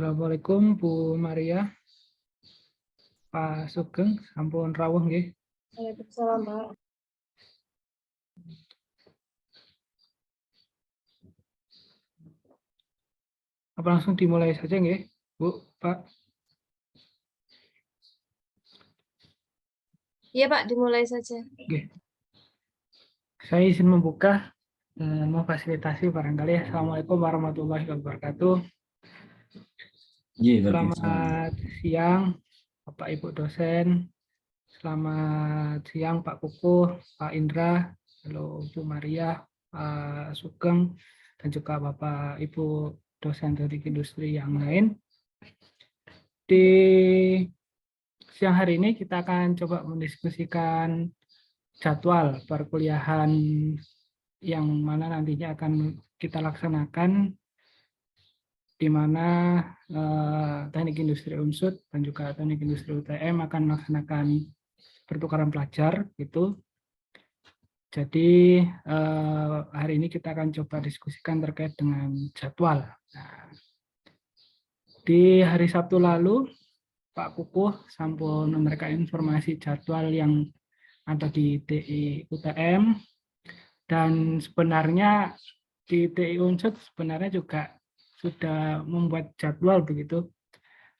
Assalamualaikum Bu Maria, Pak Sugeng, sampun rawuh nggih. Waalaikumsalam, Pak. Apa langsung dimulai saja nggih, Bu, Pak? Iya, Pak, dimulai saja. Nggih. Saya izin membuka, memfasilitasi barangkali. Assalamualaikum warahmatullahi wabarakatuh. Selamat siang, Bapak Ibu dosen. Selamat siang, Pak Kukuh, Pak Indra, halo Bu Maria, Pak Sugeng, dan juga Bapak Ibu dosen teknik industri yang lain. Di siang hari ini kita akan coba mendiskusikan jadwal perkuliahan yang mana nantinya akan kita laksanakan, di mana teknik industri Unsud dan juga teknik industri UTM akan melaksanakan pertukaran pelajar gitu. Jadi hari ini kita akan coba diskusikan terkait dengan jadwal. Nah, di hari Sabtu lalu Pak Kukuh sampun memberikan informasi jadwal yang ada di TI UTM, dan sebenarnya di TI Unsud sebenarnya juga sudah membuat jadwal begitu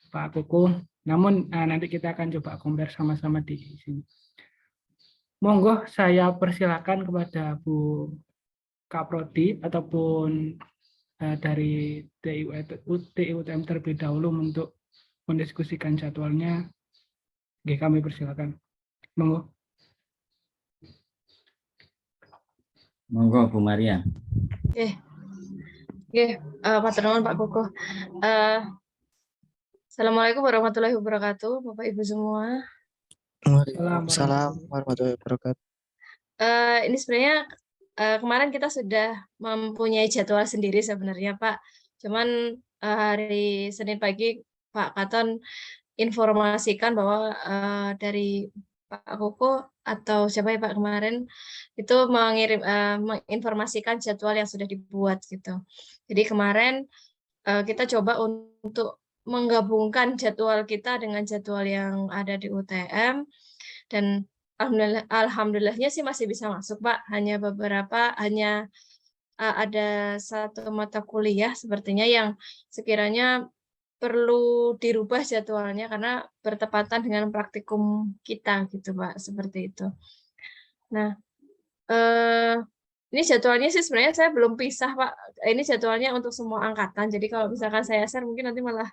Pak Kukuh. Namun nanti kita akan coba compare sama-sama di sini. Monggo saya persilakan kepada Bu Kaprodi ataupun dari TI UTM terlebih dahulu untuk mendiskusikan jadwalnya. Oke, kami persilakan. Monggo. Monggo Bu Maria. Pak Ternon, Pak Kukuh. Assalamualaikum warahmatullahi wabarakatuh, Bapak Ibu semua. Waalaikumsalam warahmatullahi wabarakatuh. Ini sebenarnya kemarin kita sudah mempunyai jadwal sendiri sebenarnya, Pak. Cuman hari Senin pagi Pak Katon informasikan bahwa dari Pak Kukuh atau siapa ya Pak kemarin itu menginformasikan jadwal yang sudah dibuat gitu. Jadi kemarin kita coba untuk menggabungkan jadwal kita dengan jadwal yang ada di UTM, dan alhamdulillahnya sih masih bisa masuk Pak. Hanya ada satu mata kuliah sepertinya yang sekiranya perlu dirubah jadwalnya karena bertepatan dengan praktikum kita gitu Pak, seperti itu. Nah, ini jadwalnya sih sebenarnya saya belum pisah Pak. Ini jadwalnya untuk semua angkatan. Jadi kalau misalkan saya share mungkin nanti malah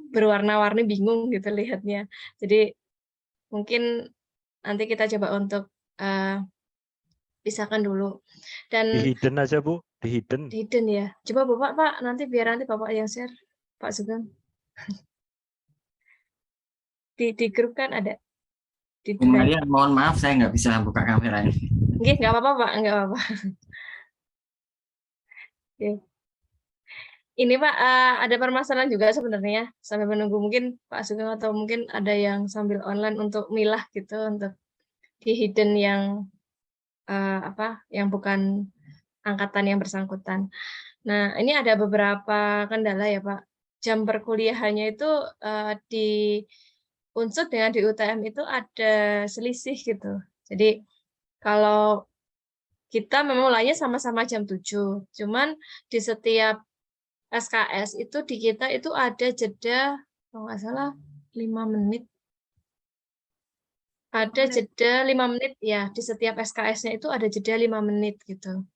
berwarna-warni bingung gitu lihatnya. Jadi mungkin nanti kita coba untuk pisahkan dulu. Dan Di hidden aja Bu, di hidden. Di hidden ya. Coba Bapak Pak, nanti biar nanti Bapak yang share, Pak Sugeng. Di grup kan ada. Bu Maria, mohon maaf saya nggak bisa buka kamera ini. Nggak apa-apa Pak, nggak apa-apa. Ini Pak, ada permasalahan juga sebenarnya sambil menunggu mungkin Pak Sugeng atau mungkin ada yang sambil online untuk milah gitu untuk di hidden yang yang bukan angkatan yang bersangkutan. Nah, ini ada beberapa kendala ya Pak. Jam perkuliahannya itu di Unsud dengan di UTM itu ada selisih gitu. Jadi kalau kita memulainya sama-sama jam 7, cuman di setiap SKS itu di kita itu ada jeda, kalau nggak salah 5 menit. Ada jeda 5 menit ya, di setiap SKS-nya itu ada jeda 5 menit gitu.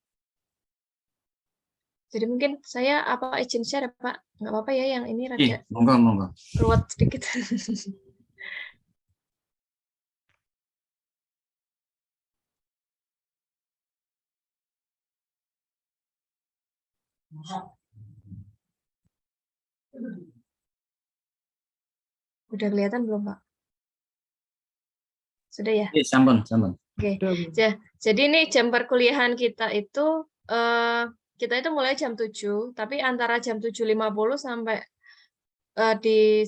Jadi mungkin saya izin share Pak, nggak apa-apa ya yang ini rada monggo. ruwet sedikit. Udah kelihatan belum Pak? Sudah ya? Sampun. Oke. Jadi ini jam perkuliahan kita itu kita itu mulai jam 7, tapi antara jam 7.50 sampai di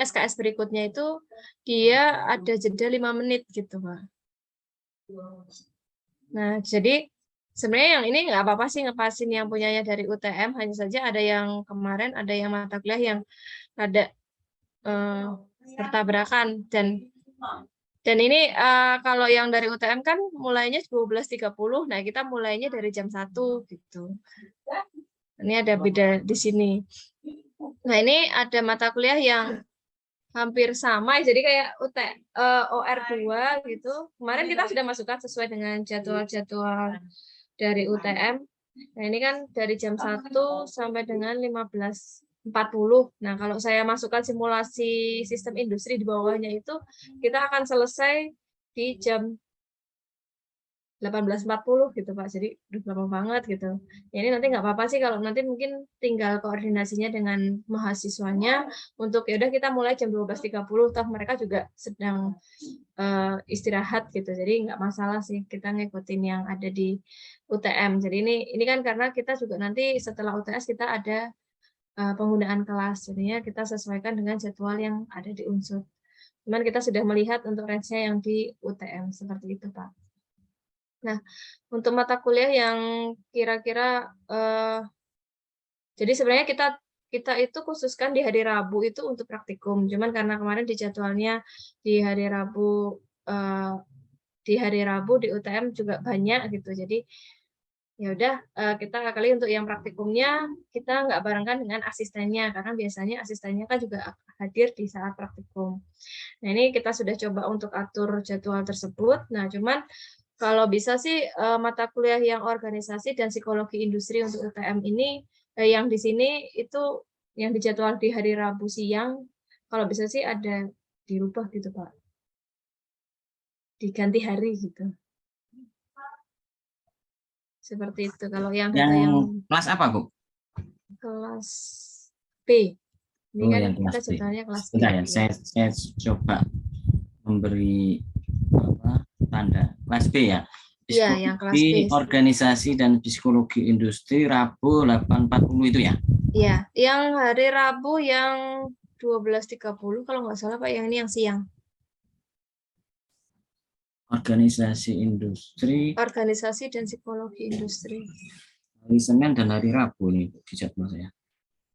SKS berikutnya itu dia ada jeda 5 menit gitu, Pak. Nah, jadi Sebenarnya yang ini nggak apa-apa sih ngepasin yang punyanya dari UTM, hanya saja ada yang kemarin ada yang mata kuliah yang ada bertabrakan dan ini kalau yang dari UTM kan mulainya 12.30, nah kita mulainya dari jam 1 gitu. Ini ada beda di sini. Nah ini ada mata kuliah yang hampir sama, jadi kayak OR2 gitu. Kemarin kita sudah masukkan sesuai dengan jadwal-jadwal dari UTM. Nah ini kan dari jam 1 sampai dengan 15.40. Nah kalau saya masukkan simulasi sistem industri di bawahnya itu, kita akan selesai di jam 18.40 gitu Pak. Jadi lama banget gitu. Ya, ini nanti nggak apa-apa sih kalau nanti mungkin tinggal koordinasinya dengan mahasiswanya untuk ya udah kita mulai jam 12.30, toh mereka juga sedang istirahat gitu. Jadi nggak masalah sih kita ngikutin yang ada di UTM. Jadi ini kan karena kita juga nanti setelah UTS kita ada penggunaan kelas. Jadinya kita sesuaikan dengan jadwal yang ada di Unsur. Cuman kita sudah melihat untuk range-nya yang di UTM seperti itu Pak. Nah, untuk mata kuliah yang kira-kira jadi sebenarnya kita itu khususkan di hari Rabu itu untuk praktikum. Cuman karena kemarin di jadwalnya di hari Rabu di UTM juga banyak gitu. Jadi ya udah kita kali untuk yang praktikumnya kita nggak barengkan dengan asistennya karena biasanya asistennya kan juga hadir di saat praktikum. Nah, ini kita sudah coba untuk atur jadwal tersebut. Nah, cuman kalau bisa sih mata kuliah yang organisasi dan psikologi industri untuk UTM ini yang di sini itu yang dijadwal di hari Rabu siang, kalau bisa sih ada dirubah gitu Pak, diganti hari gitu. Seperti itu. Kalau yang kelas apa Bu? Kelas B. Ini kan yang kita kelas B. jadwalnya kelas B. Sebentar ya, saya coba memberi tanda kelas B ya. Iya, yang kelas B. Organisasi dan psikologi industri Rabu 8.40 itu ya? Iya, yang hari Rabu yang 12.30 kalau nggak salah Pak, yang ini yang siang. Organisasi industri. Organisasi dan psikologi industri. Hari Senin dan hari Rabu nih di jadwal saya.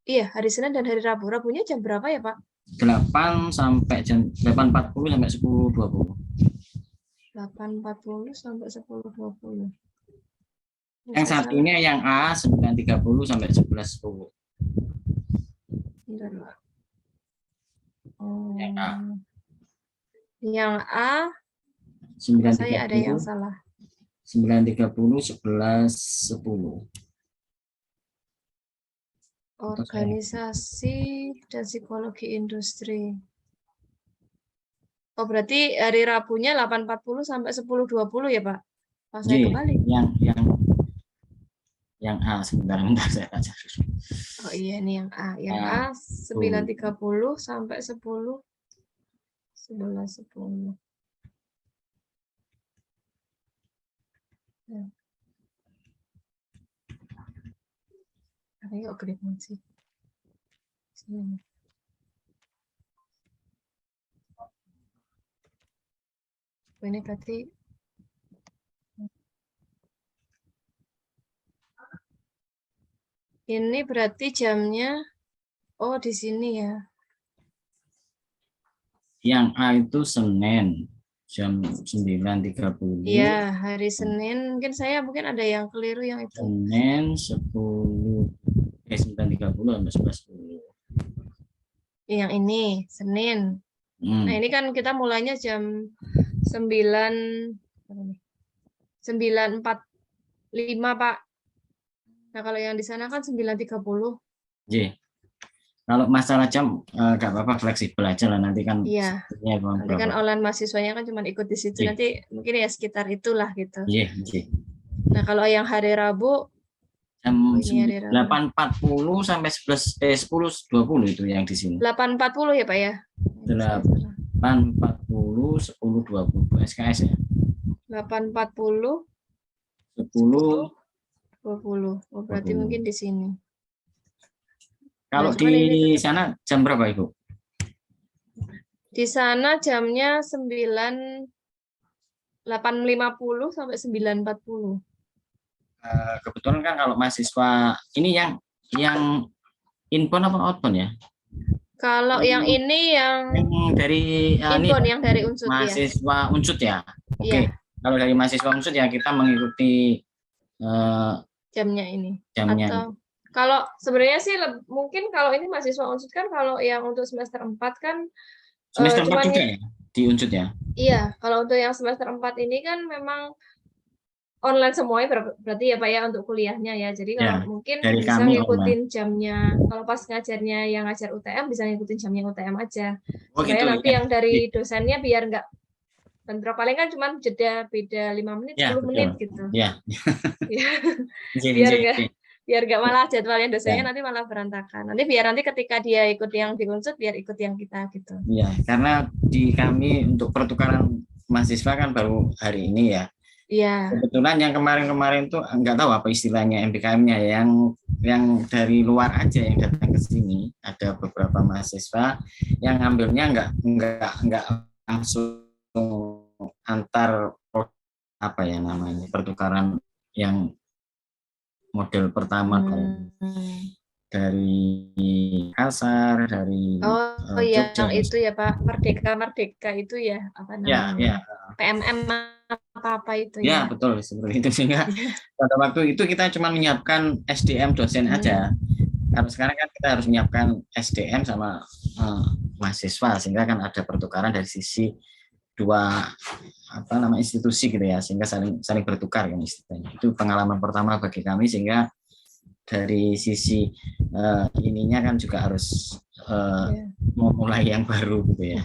Iya, hari Senin dan hari Rabu. Rabunya jam berapa ya Pak? 8 sampai jam 8.40 sampai 10.20. 8.40 sampai 10.20. Yang satunya yang A 9.30 sampai 11.10. Yang A 9.30 saya ada yang salah. 9.30 11.10. Organisasi dan psikologi industri. Oh, berarti hari Rabunya 8.40 sampai 10.20 ya, Pak? Pas saya kembali. Yang A sebentar saya baca. Oh iya, ini yang A. Yang A 9.30 sampai 11.10. Ayo gede banget sih. Ini berarti jamnya di sini ya. Yang A itu Senin jam 9.30. Iya, hari Senin. Mungkin ada yang keliru yang itu. Senin 9.30 sampai 11.10. Yang ini Senin. Nah, ini kan kita mulainya jam 9.45, Pak. Nah, kalau yang di sana kan 9.30. Iya. Kalau masalah jam nggak apa-apa, fleksibel aja lah nanti kan. Iya. Nanti kan online mahasiswanya kan cuma ikut di situ. Nanti mungkin ya sekitar itulah gitu. Iya. Nah, kalau yang hari Rabu jam 8.40 sampai 10.20 itu yang di sini. 8.40 ya Pak ya? 8.40 10.20 SKS ya. 8.40 10.20. Oh, berarti mungkin di sini. Kalau di sana jam berapa Ibu? Di sana jamnya 8.50 sampai 9.40. kebetulan kan kalau mahasiswa ini yang inbound apa outbound ya? Kalau yang ini yang Yang dari ini inbound yang dari Unsut ya. mahasiswa Unsut ya. Oke. Iya, Kalau dari mahasiswa Unsut ya kita mengikuti jamnya ini. jamnya. Atau kalau sebenarnya sih mungkin kalau ini mahasiswa Unsut kan kalau yang untuk semester 4 kan Semester 4 cuman juga ya di Unsut ya. iya, kalau untuk yang semester 4 ini kan memang online semuanya berarti ya Pak ya untuk kuliahnya ya. Jadi kalau Ya, mungkin dari bisa kami ngikutin jamnya. Kalau pas ngajarnya yang ngajar UTM bisa ngikutin jamnya UTM aja. Oh Supaya gitu nanti ya. yang dari dosennya biar nggak bentrok, paling kan cuma jeda beda 5 menit, Ya, 10 menit betul. gitu. Ya. Ya, J, J, J. biar nggak malah jadwalnya dosennya Ya. nanti malah berantakan. Nanti biar nanti ketika dia ikut yang di Unsut biar ikut yang kita gitu. Ya, karena di kami untuk pertukaran mahasiswa kan baru hari ini ya. Iya. Kebetulan yang kemarin-kemarin tuh nggak tahu apa istilahnya MBKM-nya yang dari luar aja yang datang ke sini. Ada beberapa mahasiswa yang ngambilnya nggak langsung antar apa ya namanya pertukaran yang model pertama dari Kasar, dari Oh iya, Jogja. yang itu ya Pak, Merdeka itu ya, apa namanya? Ya. PMM apa itu Ya, ya? betul seperti itu sehingga pada waktu itu kita cuma menyiapkan SDM dosen aja. Kalau sekarang kan kita harus menyiapkan SDM sama mahasiswa sehingga kan ada pertukaran dari sisi dua institusi gitu ya sehingga saling bertukar kan istilahnya. Itu pengalaman pertama bagi kami sehingga dari sisi ininya kan juga harus memulai yang baru gitu ya.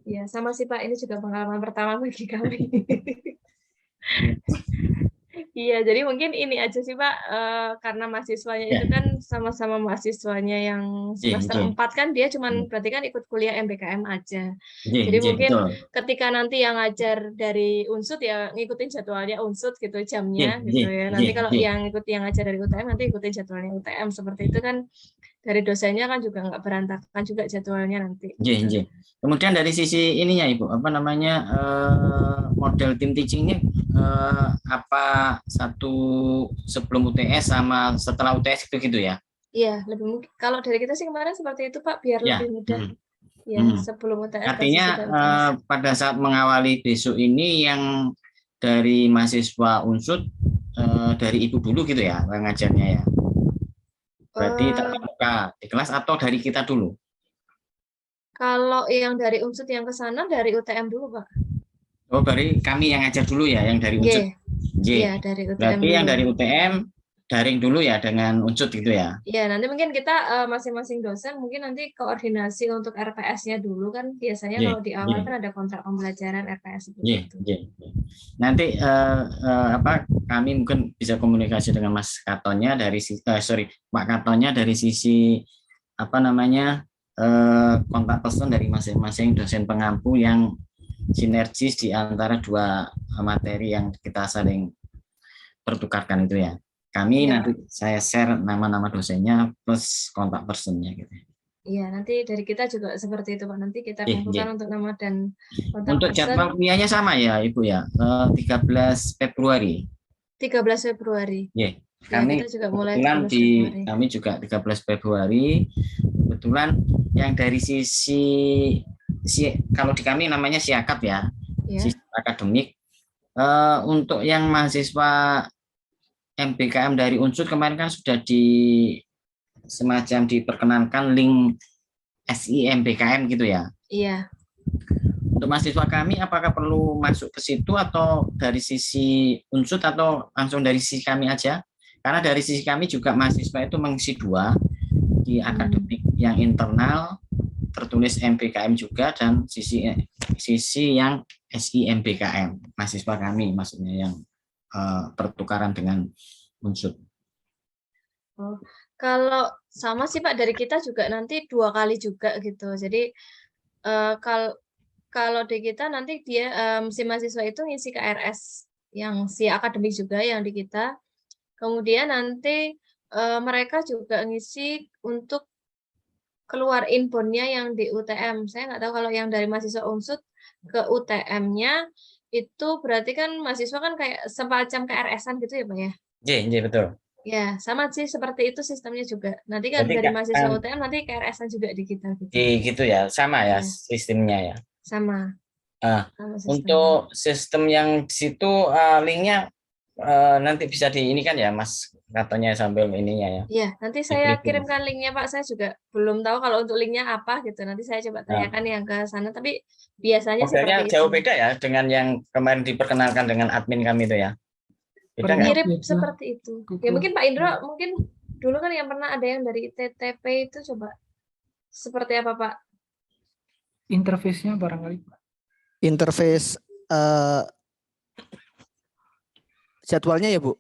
Ya, sama sih Pak, ini juga pengalaman pertama bagi kami. Iya, jadi mungkin ini aja sih Pak, karena mahasiswanya itu kan sama-sama mahasiswanya yang semester 4 kan dia cuman berarti kan ikut kuliah MBKM aja. Jadi mungkin ketika nanti yang ngajar dari Unsut ya ngikutin jadwalnya Unsut gitu jamnya gitu ya. Nanti kalau yang ngajar dari UTM nanti ikutin jadwalnya UTM seperti itu kan. Dari dosennya kan juga nggak berantakan juga jadwalnya nanti. Kemudian dari sisi ininya Ibu, apa namanya model tim teachingnya apa satu sebelum UTS sama setelah UTS itu gitu ya? Iya, lebih mungkin. Kalau dari kita sih kemarin seperti itu Pak, biar lebih mudah. Ya, sebelum UTS. Artinya pada saat mengawali besok ini yang dari mahasiswa Unsut dari Ibu dulu gitu ya ngajarnya ya? Berarti tatap muka di kelas atau dari kita dulu? Kalau yang dari Unsut yang ke sana dari UTM dulu, Pak. Oh, dari kami yang ngajar dulu ya, yang dari Unsut. Iya, dari UTM. Berarti yang dari UTM daring dulu ya dengan Unsut gitu ya? Iya, nanti mungkin kita masing-masing dosen mungkin nanti koordinasi untuk RPS-nya dulu kan biasanya kalau di awal kan ada kontrak pembelajaran RPS itu. Nanti kami mungkin bisa komunikasi dengan Mas Katonnya dari Pak Katonnya dari sisi apa namanya kontak person dari masing-masing dosen pengampu yang sinergis di antara dua materi yang kita saling pertukarkan itu ya. Kami nanti saya share nama-nama dosennya plus kontak personnya gitu. Iya, nanti dari kita juga seperti itu Pak. Nanti kita kumpulkan untuk nama dan kontak untuk person. jadwal kuliahnya sama ya Ibu ya, 13 Februari. 13 Februari. Kami kita juga mulai kami juga 13 Februari. Kebetulan yang dari sisi kalau di kami namanya siakap ya, sisi akademik. Untuk yang mahasiswa MBKM dari Unsut kemarin kan sudah semacam diperkenankan link SIMBKM gitu ya. Iya. Untuk mahasiswa kami apakah perlu masuk ke situ atau dari sisi Unsut atau langsung dari sisi kami aja? Karena dari sisi kami juga mahasiswa itu mengisi dua di akademik yang internal tertulis MBKM juga dan sisi yang SIMBKM mahasiswa kami maksudnya yang pertukaran dengan Unsut. Oh, kalau sama sih Pak dari kita juga nanti 2 kali juga gitu. Jadi kalau di kita nanti dia si mahasiswa itu ngisi KRS yang si akademik juga yang di kita. Kemudian nanti mereka juga ngisi untuk keluar inbound-nya yang di UTM. Saya nggak tahu kalau yang dari mahasiswa Unsut ke UTM-nya itu berarti kan mahasiswa kan kayak semacam KRS-an gitu ya Pak ya? Betul. Ya, sama sih seperti itu sistemnya juga. Nanti kan Berarti dari mahasiswa UTM nanti KRS-an juga di kita gitu. gitu ya, sama ya Iya. sistemnya ya. Sama sistemnya. Untuk sistem yang di situ linknya nanti bisa di ini kan ya Mas, katanya sambil ininya ya. Iya, nanti saya briefing. kirimkan linknya Pak. Saya juga belum tahu kalau untuk linknya apa gitu. Nanti saya coba tanyakan yang ke sana. Tapi biasanya Modelnya seperti jauh itu. beda ya dengan yang kemarin diperkenalkan dengan admin kami itu ya. Beda nggak? Mirip Beda. seperti itu. Ya mungkin Pak Indro, mungkin dulu kan yang pernah ada yang dari TTP itu coba seperti apa Pak? Interface-nya barangkali, Pak. Interface jadwalnya ya, Bu?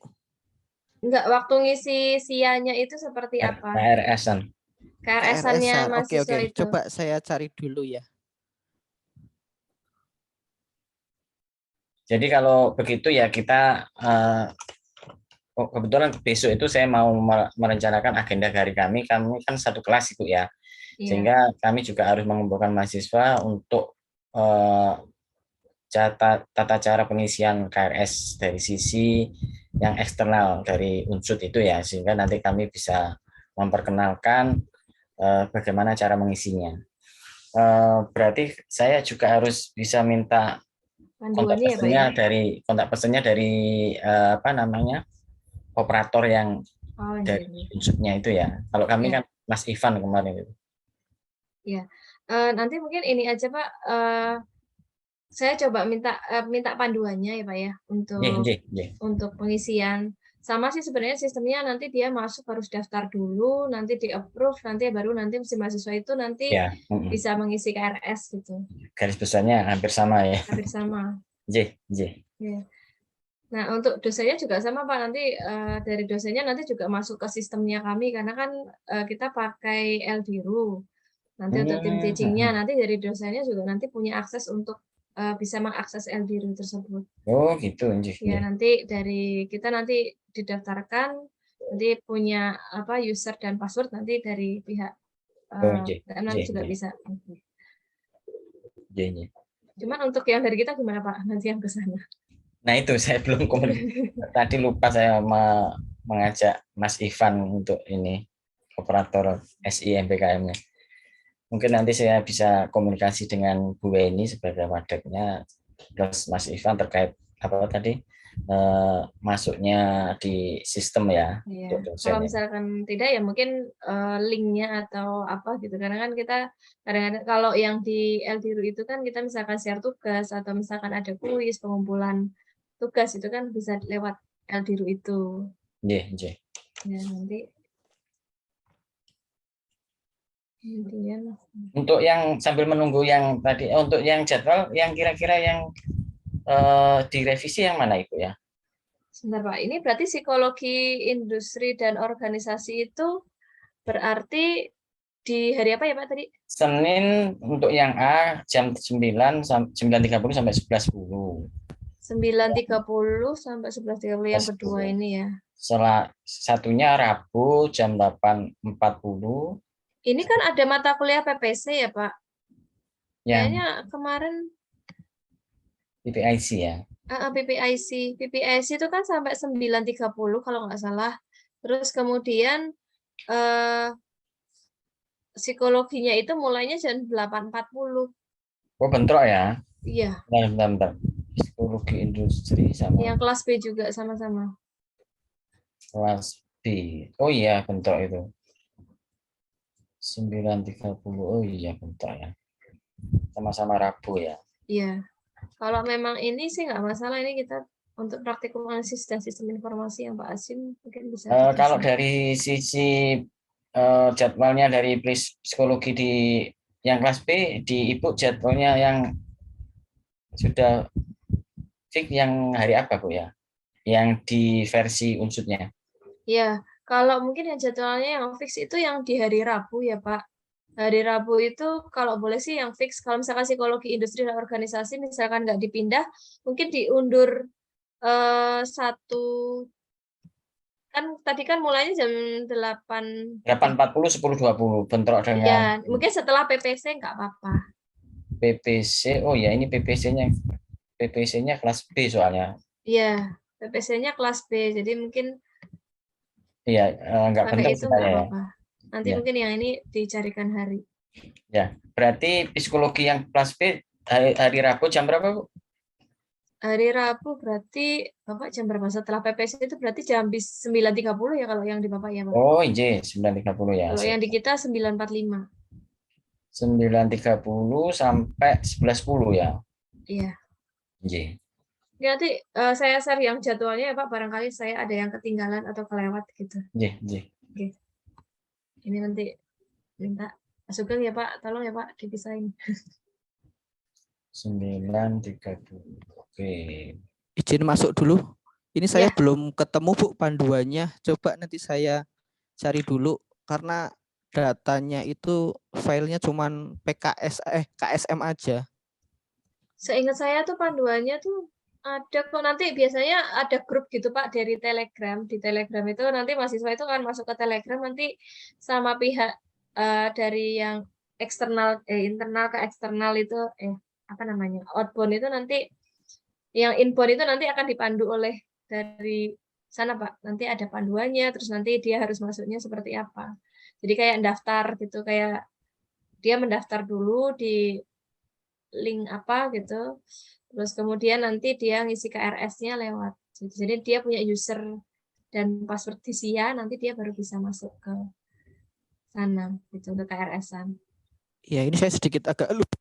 Enggak, waktu ngisi SIA-nya itu seperti apa? KRS-an. KRS-annya KRS-an. Oke, mahasiswa itu. Coba saya cari dulu ya. Jadi kalau begitu ya kita kebetulan besok itu saya mau merencanakan agenda hari kami kan satu kelas Ibu ya. Iya. Sehingga kami juga harus mengumpulkan mahasiswa untuk tata cara pengisian KRS dari sisi yang eksternal dari unsur itu ya, sehingga nanti kami bisa memperkenalkan bagaimana cara mengisinya. Berarti saya juga harus bisa minta kontak Panduannya ya Pak personnya ya? kontak personnya dari apa namanya operator yang Oh, dari iya. unsurnya itu ya. Kalau kami Ya. kan Mas Ivan kemarin itu. Ya. Nanti mungkin ini aja Pak. Saya coba minta panduannya ya Pak ya untuk pengisian. Sama sih sebenarnya sistemnya nanti dia masuk harus daftar dulu, nanti di approve, nanti baru nanti si mahasiswa itu nanti Ya. bisa mengisi KRS gitu. Garis besarnya hampir sama ya. Hampir sama. Ya. Nah, untuk dosennya juga sama Pak. Nanti dari dosennya nanti juga masuk ke sistemnya kami karena kan kita pakai LDRU. Nanti untuk tim teachingnya, nanti dari dosennya juga nanti punya akses untuk bisa mengakses LDRU tersebut. Oh gitu. Ya, nanti dari kita nanti didaftarkan, nanti punya apa user dan password nanti dari pihak nanti juga bisa. Cuman untuk yang dari kita gimana Pak? Nanti yang ke sana. Nah itu saya belum tadi lupa saya mengajak Mas Ivan untuk ini operator SI MPKM-nya. Mungkin nanti saya bisa komunikasi dengan Bu Weni sebagai wadaknya plus Mas Ivan terkait apa tadi masuknya di sistem ya. Iya. Kalau misalkan tidak ya mungkin linknya atau apa gitu karena kan kita kadang-kadang kalau yang di LDRU itu kan kita misalkan share tugas atau misalkan ada kuis pengumpulan tugas itu kan bisa lewat LDRU itu. Iya. Ya nanti untuk yang sambil menunggu yang tadi untuk yang jadwal yang kira-kira yang direvisi yang mana Ibu ya? Sebentar Pak, ini berarti psikologi industri dan organisasi itu berarti di hari apa ya Pak tadi? Senin untuk yang A jam 9.30 sampai 11.10. 9.30 sampai 11.30 yang kedua ini ya. Salah satunya Rabu jam 8.40. Ini kan ada mata kuliah PPC ya Pak? Kayaknya kemarin PPIC ya. PPIC itu kan sampai 9.30 kalau nggak salah. Terus kemudian psikologinya itu mulainya jam 8.40. Oh bentrok ya? Iya. Bentar. Psikologi industri sama. Yang kelas B juga sama-sama. Kelas B. Oh iya bentrok itu. 9.30. Oh iya bentrok ya. Sama-sama Rabu ya. Iya. Kalau memang ini sih nggak masalah, ini kita untuk praktikum analisis dan sistem informasi yang Pak Asim mungkin bisa. Kalau dari sisi jadwalnya dari psikologi di yang kelas B di Ibu jadwalnya yang sudah fix yang hari apa Bu ya? Yang di versi unsurnya. Ya, kalau mungkin yang jadwalnya yang fix itu yang di hari Rabu ya Pak. Hari Rabu itu kalau boleh sih yang fix. Kalau misalkan psikologi industri dan organisasi misalkan nggak dipindah, mungkin diundur satu. Kan tadi kan mulainya jam 8.40 10.20 bentrok dengan ya, mungkin setelah PPC nggak apa-apa. PPC. Oh ya ini PPC-nya kelas B soalnya. Iya, PPC-nya kelas B. Jadi mungkin Iya, nggak Pakai penting itu sih nggak saya ya. apa-apa. Nanti Ya. mungkin yang ini dicarikan hari. Ya, berarti psikologi yang kelas B hari Rabu jam berapa, Bu? Hari Rabu berarti Bapak jam berapa? Setelah PPS itu berarti jam 9.30 ya kalau yang di Bapak ya, Pak. Oh, iya, 9.30 ya. Kalau yang di kita 9.45. 9.30 sampai 11.10 ya. Iya. Iya. Ya, nanti saya share yang jadwalnya ya Pak, barangkali saya ada yang ketinggalan atau kelewat gitu. Iya, iya. Oke. Ini nanti minta Pak Sugeng ya Pak, tolong ya Pak dipisahin. 9.30. Oke. Izin masuk dulu. Ini saya Ya. belum ketemu Bu panduannya. Coba nanti saya cari dulu karena datanya itu filenya cuman KSM aja. Seingat saya tuh panduannya tuh ada kok, nanti biasanya ada grup gitu Pak dari Telegram. Di Telegram itu nanti mahasiswa itu akan masuk ke Telegram nanti sama pihak dari yang eksternal internal ke eksternal itu apa namanya? Outbound itu nanti yang inbound itu nanti akan dipandu oleh dari sana Pak. Nanti ada panduannya, terus nanti dia harus masuknya seperti apa. Jadi kayak daftar gitu, kayak dia mendaftar dulu di link apa gitu. Terus kemudian nanti dia ngisi KRS-nya lewat. Jadi dia punya user dan password di SIA, nanti dia baru bisa masuk ke sana gitu, ke KRS-an. Ya, ini saya sedikit agak lupa.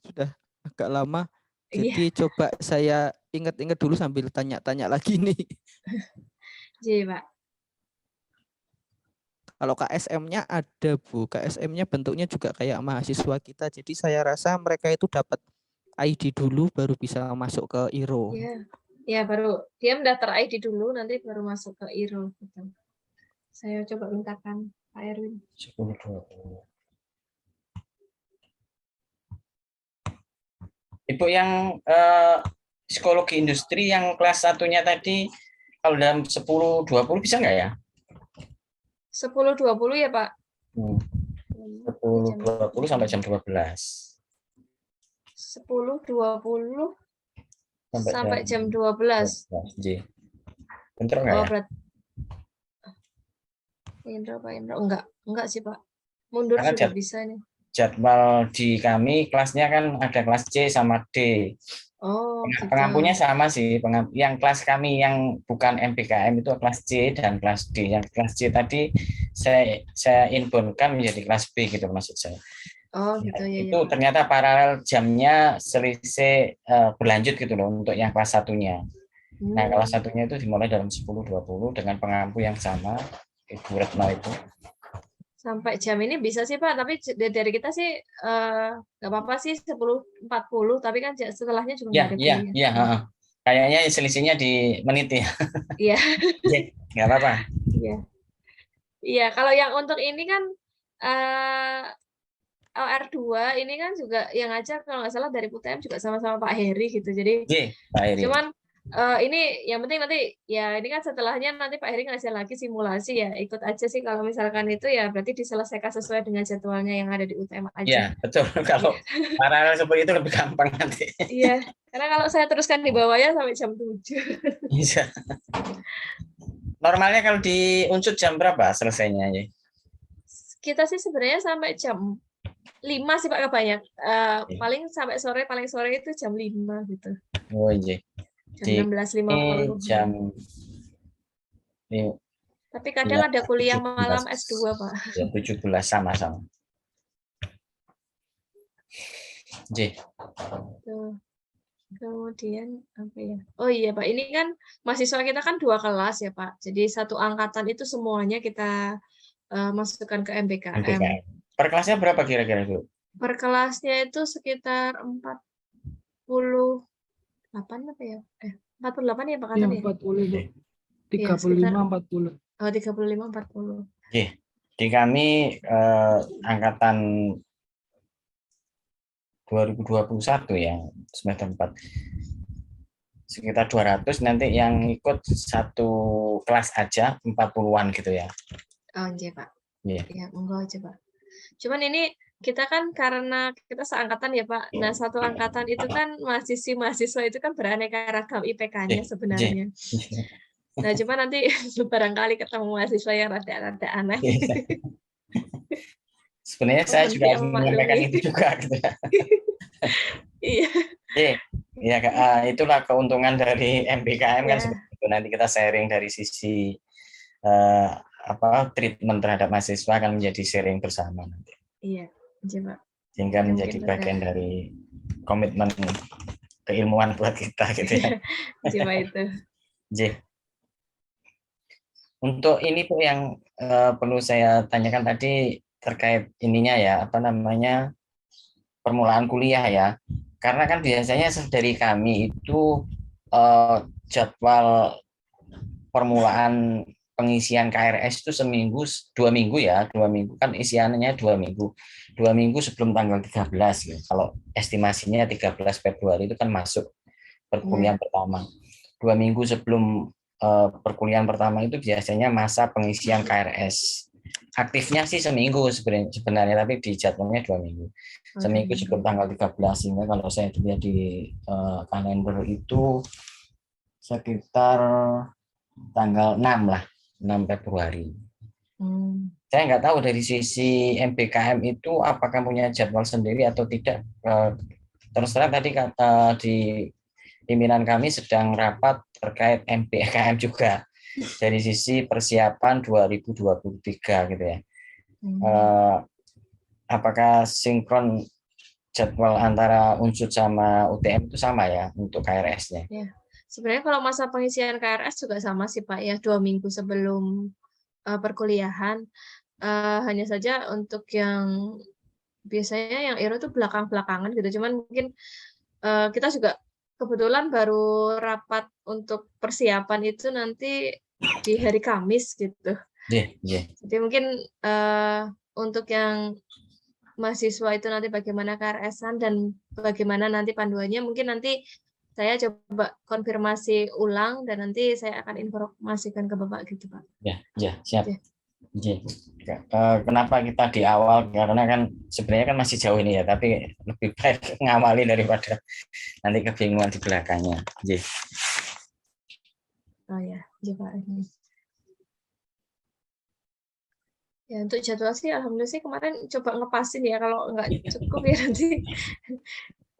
Sudah agak lama. Jadi Iya, coba saya ingat-ingat dulu sambil tanya-tanya lagi nih. jadi Pak. Kalau KSM-nya ada Bu, KSM-nya bentuknya juga kayak mahasiswa kita. Jadi saya rasa mereka itu dapat ID dulu baru bisa masuk ke IRO. Ya, ya baru dia mendaftar ID dulu, nanti baru masuk ke IRO gitu. Saya coba mintakan Pak Erwin. 10.20. Ibu yang psikologi industri yang kelas 1-nya tadi kalau dalam 10.20 bisa nggak ya? 10.20 ya Pak? 10.20 sampai jam 12. 10.20 sampai jam 12. 12. J. Bentar nggak Oh, ya? berarti Pak Indro. Enggak sih Pak. Mundur Karena sudah bisa nih. jadwal di kami kelasnya kan ada kelas C sama D. Oh, gitu. Pengampunya sama sih. Yang kelas kami yang bukan MPKM itu kelas C dan kelas D. Yang kelas C tadi saya inboundkan menjadi kelas B gitu maksud saya. Oh, gitu ya. Itu Ya, Pak. ternyata paralel jamnya selisih berlanjut gitu loh untuk yang kelas 1-nya. Nah, kelas 1-nya itu dimulai dalam 10.20 dengan pengampu yang sama, Ibu Retno itu. Sampai jam ini bisa sih Pak, tapi dari kita sih nggak apa-apa sih 10.40, tapi kan setelahnya juga nggak ada kuliah. Iya. Kayaknya selisihnya di menit ya. Iya. Nggak apa-apa. Iya. Iya, kalau yang untuk ini kan OR2 ini kan juga yang ngajar kalau nggak salah dari UTM juga sama-sama Pak Heri gitu. Jadi Pak Heri. cuman ini yang penting nanti ya ini kan setelahnya nanti Pak Heri ngasih lagi simulasi ya, ikut aja sih kalau misalkan itu ya berarti diselesaikan sesuai dengan jadwalnya yang ada di UTM aja. Iya, betul. Kalau paralel seperti itu lebih gampang nanti. Iya, karena kalau saya teruskan di bawahnya sampai jam 7. Bisa. Normalnya kalau di Unsud jam berapa selesainya ya? Kita sih sebenarnya sampai jam 5 sih Pak kebanyak. Paling sampai sore, paling sore itu jam 5 gitu. Oh iya. Jam 16.50. Jam Tapi kadang ada kuliah 17, malam S2, Pak. Ya, 17 sama-sama. J. Kemudian apa ya? Oh iya Pak, ini kan mahasiswa kita kan 2 kelas ya Pak. Jadi satu angkatan itu semuanya kita masukkan ke MPKM. Per kelasnya berapa kira-kira Bu? Per kelasnya itu sekitar 48 apa ya? 48 ya Pak Iya, katanya? 40. 35, Iya, sekitar 40. Oh, 35, 40. Oke. Di kami angkatan 2021 ya, semester 4. Sekitar 200 nanti yang ikut satu kelas aja 40-an gitu ya. Oh, iya Pak. Iya. Ya, monggo aja Pak. Cuman ini kita kan karena kita seangkatan ya Pak. Nah, satu angkatan itu kan mahasiswa itu kan beraneka ragam IPK-nya sebenarnya. Nah, cuma nanti barangkali ketemu mahasiswa yang rada-rada aneh. Sebenarnya saya Mohon juga harus menyampaikan dimaklumi. itu juga gitu ya. Iya, Ya, Kak, itulah keuntungan dari MBKM kan ya, seperti itu. Nanti kita sharing dari sisi treatment terhadap mahasiswa akan menjadi sharing bersama nanti. iya, coba. Sehingga Jadi menjadi mungkin bagian udah dari komitmen keilmuan buat kita gitu ya. coba itu. J. Untuk ini Bu yang perlu saya tanyakan tadi terkait ininya ya, apa namanya, permulaan kuliah ya. Karena kan biasanya dari kami itu jadwal permulaan pengisian KRS itu seminggu, 2 minggu ya, 2 minggu kan isiannya 2 minggu sebelum tanggal 13 gitu. Kalau estimasinya 13 Februari itu kan masuk perkuliahan pertama. 2 minggu sebelum perkuliahan pertama itu biasanya masa pengisian KRS. Aktifnya sih seminggu sebenarnya, tapi di jadwalnya 2 minggu. Seminggu sebelum tanggal 13, sehingga kalau saya lihat di kalender itu sekitar tanggal 6 lah, 6 Februari. Saya nggak tahu dari sisi MBKM itu apakah punya jadwal sendiri atau tidak. Terus terang tadi di pimpinan kami sedang rapat terkait MBKM juga dari sisi persiapan 2023 gitu ya. Apakah sinkron jadwal antara Unsud sama UTM itu sama ya untuk KRS-nya? Ya. Sebenarnya kalau masa pengisian KRS juga sama sih Pak ya, 2 minggu sebelum perkuliahan. Hanya saja untuk yang biasanya yang Iro itu belakang-belakangan gitu. Cuman mungkin kita juga kebetulan baru rapat untuk persiapan itu nanti di hari Kamis gitu. Jadi mungkin untuk yang mahasiswa itu nanti bagaimana KRS-an dan bagaimana nanti panduannya, mungkin nanti saya coba konfirmasi ulang dan nanti saya akan informasikan ke Bapak gitu Pak. Ya, siap. Kenapa kita di awal, karena kan sebenarnya kan masih jauh ini ya, tapi lebih baik ngawali daripada nanti kebingungan di belakangnya. Oh ya, Pak. Ya, untuk jadwal sih alhamdulillah sih kemarin coba ngepasin ya, kalau nggak cukup ya nanti.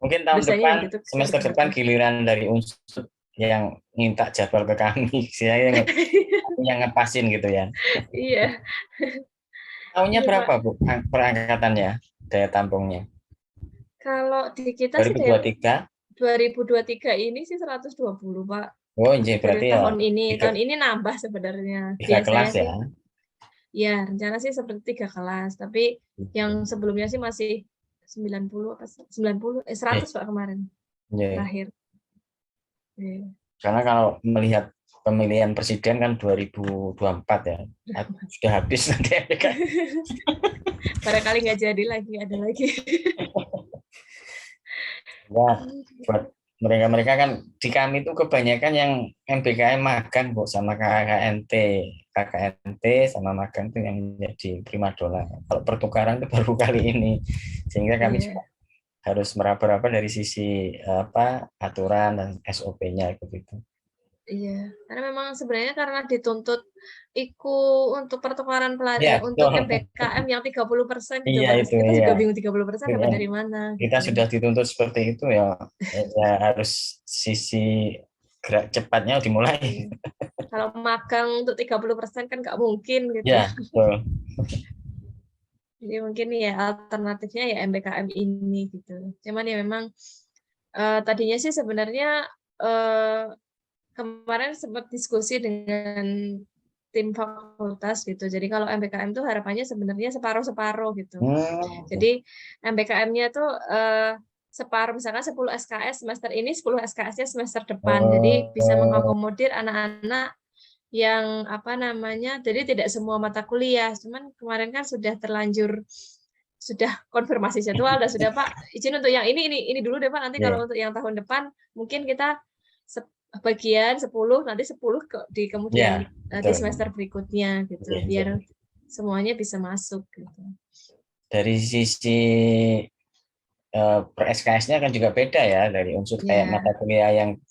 Mungkin tahun depan, gitu, semester depan giliran dari Unsud yang minta jadwal ke kami, saya yang ngepasin gitu ya. Iya. Tahunnya berapa Bu perangkatannya, daya tampungnya? Kalau di kita 2023? 2023 ini sih 120 Pak. Oh iya, berarti dari ya. tahun ini nambah sebenarnya. 3 Biasanya kelas sih, ya. ya rencana sih seperti 3 kelas, tapi yang sebelumnya sih masih 90 apa 90 100 Pak kemarin. Terakhir. Karena kalau melihat pemilihan presiden kan 2024 ya. Sudah habis nanti. Barangkali nggak jadi lagi, ada lagi. Ya, buat mereka kan di kami itu kebanyakan yang MBKM magang Bu, sama KKNT sama magang itu yang menjadi primadona. Kalau pertukaran itu baru kali ini, sehingga kami juga harus meraba-raba dari sisi aturan dan SOP-nya begitu. Iya, karena memang sebenarnya karena dituntut untuk pertukaran Ya, untuk MBKM yang 30% gitu, iya, Pak. itu, Kita iya. juga bingung 30% dapat dari mana. Kita sudah dituntut seperti itu ya, harus sisi gerak cepatnya dimulai. Kalau magang untuk 30% kan nggak mungkin gitu. Ya, betul. Jadi mungkin ya alternatifnya ya MBKM ini gitu. Cuman ya memang tadinya sih sebenarnya kemarin sempat diskusi dengan tim fakultas gitu. Jadi kalau MBKM tuh harapannya sebenarnya separuh-separuh gitu. Jadi MBKM-nya tuh separuh, misalkan 10 SKS semester ini, 10 SKS-nya semester depan. Jadi bisa mengakomodir anak-anak yang jadi tidak semua mata kuliah. Cuman kemarin kan sudah terlanjur, sudah konfirmasi jadwal dan sudah Pak izin untuk yang ini dulu deh Pak. Nanti kalau untuk yang tahun depan mungkin kita bagian 10, nanti 10 di kemudian di semester berikutnya gitu, biar semuanya bisa masuk gitu. Dari sisi per SKS-nya kan juga beda ya, dari unsur kayak mata kuliah yang